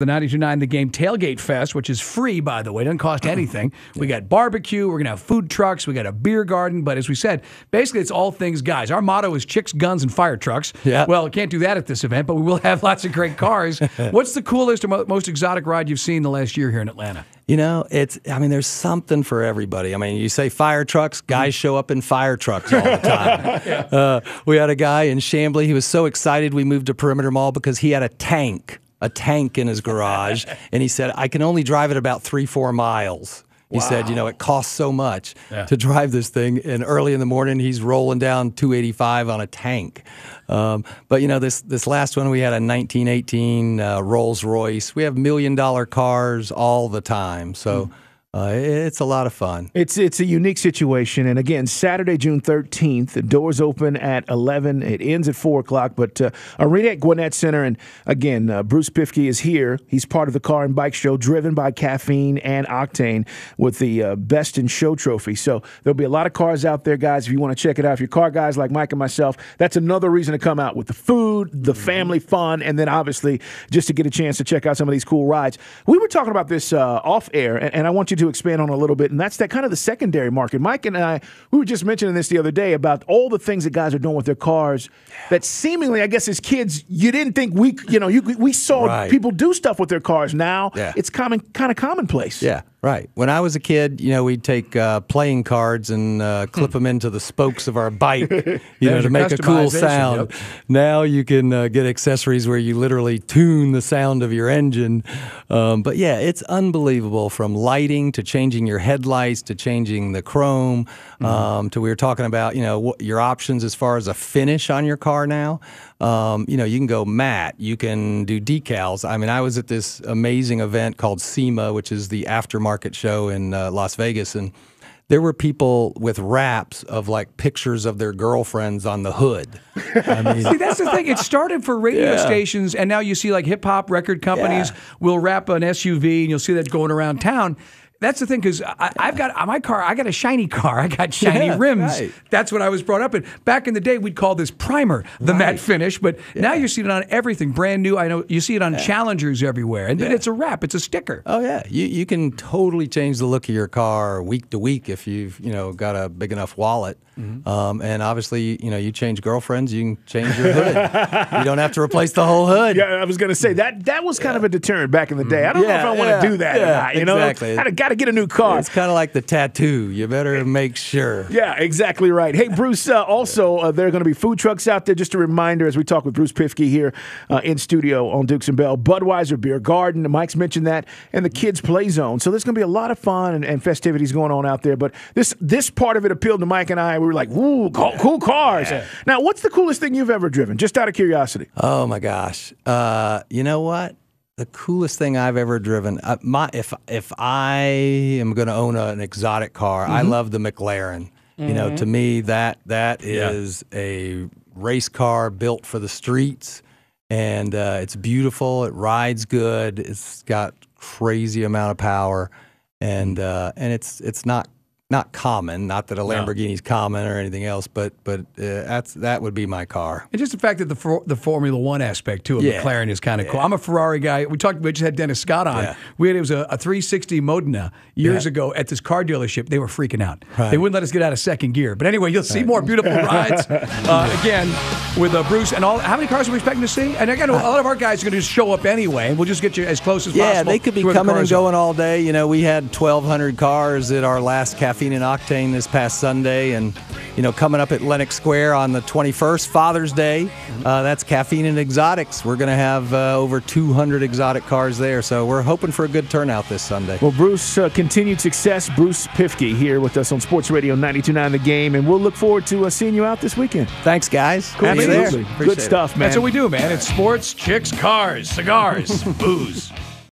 the 92.9 The Game Tailgate Fest, which is free, by the way. It doesn't cost anything. We got barbecue. We're going to have food trucks. We got a beer garden. But as we said, basically it's all things guys. Our motto is chicks, guns, and fire trucks. Yeah. Well, we can't do that at this event, but we will have lots of great cars. What's the coolest or most exotic ride you've seen the last year here in Atlanta? You know, there's something for everybody. I mean, you say fire trucks, guys show up in fire trucks all the time. We had a guy in Chamblee. He was so excited we moved to Perimeter Mall because he had a tank in his garage. And he said, I can only drive it about 3-4 miles. He said, it costs so much to drive this thing. And early in the morning, he's rolling down 285 on a tank. But, this last one, we had a 1918 Rolls Royce. We have $1 million cars all the time. So it's a lot of fun. It's a unique situation. And again, Saturday, June 13th, the doors open at 11. It ends at 4 o'clock. But Arena at Gwinnett Center. And again, Bruce Piefke is here. He's part of the Car and Bike Show driven by Caffeine and Octane with the Best in Show trophy. So there'll be a lot of cars out there, guys. If you want to check it out, if you're car guys like Mike and myself, that's another reason to come out with the food, the family fun, and then obviously just to get a chance to check out some of these cool rides. We were talking about this off air, and I want you to expand on a little bit, and that's that kind of the secondary market. Mike and I, we were just mentioning this the other day about all the things that guys are doing with their cars that seemingly, I guess, as kids, you didn't think we saw people do stuff with their cars. Now it's kind of commonplace. Yeah. Right. When I was a kid, we'd take playing cards and clip them into the spokes of our bike, to make a cool sound. Yep. Now you can get accessories where you literally tune the sound of your engine. But yeah, it's unbelievable, from lighting to changing your headlights to changing the chrome to we were talking about, your options as far as a finish on your car now. You can go matte, you can do decals. I mean, I was at this amazing event called SEMA, which is the aftermarket show in Las Vegas, and there were people with wraps of like pictures of their girlfriends on the hood. I mean, see, that's the thing. It started for radio stations, and now you see like hip hop record companies will wrap an SUV, and you'll see that going around town. That's the thing, because I've got my car. I got a shiny car. I got shiny rims. Right. That's what I was brought up in. Back in the day, we'd call this primer, the matte finish. But now you're seeing it on everything, brand new. I know you see it on Challengers everywhere, and then it's a wrap. It's a sticker. Oh yeah, you can totally change the look of your car week to week if you've got a big enough wallet. And obviously, you change girlfriends, you can change your hood. You don't have to replace the whole hood. Yeah, I was going to say that was kind of a deterrent back in the day. I don't know if I want to do that or not. Exactly. I got to get a new car. It's kind of like the tattoo. You better make sure. Yeah, exactly right. Hey, Bruce, also, there are going to be food trucks out there. Just a reminder as we talk with Bruce Piefke here in studio on Dukes and Bell. Budweiser Beer Garden, Mike's mentioned that, and the Kids Play Zone. So there's going to be a lot of fun and festivities going on out there. But this part of it appealed to Mike and I. We were like, ooh, cool cars. Yeah. Now, what's the coolest thing you've ever driven, just out of curiosity? Oh, my gosh. You know what? The coolest thing I've ever driven, if I am going to own an exotic car, I love the McLaren. To me, that is a race car built for the streets, and it's beautiful. It rides good. It's got crazy amount of power, and it's not common. Not that a Lamborghini's common or anything else, but that would be my car. And just the fact that the Formula One aspect too of McLaren is kind of cool. I'm a Ferrari guy. We just had Dennis Scott on. Yeah. It was a 360 Modena years ago at this car dealership. They were freaking out. Right. They wouldn't let us get out of second gear. But anyway, you'll see more beautiful rides again with Bruce and all. How many cars are we expecting to see? And again, a lot of our guys are going to just show up anyway, and we'll just get you as close as possible. Yeah, they could be coming and going all day. We had 1,200 cars at our last Caffeine and Octane this past Sunday, and coming up at Lenox Square on the 21st, Father's Day, that's Caffeine and Exotics. We're going to have over 200 exotic cars there, so we're hoping for a good turnout this Sunday. Well, Bruce, continued success. Bruce Piefke here with us on Sports Radio 92.9 The Game, and we'll look forward to seeing you out this weekend. Thanks, guys. Cool. Absolutely. Good stuff, man. That's what we do, man. It's sports, chicks, cars, cigars, booze.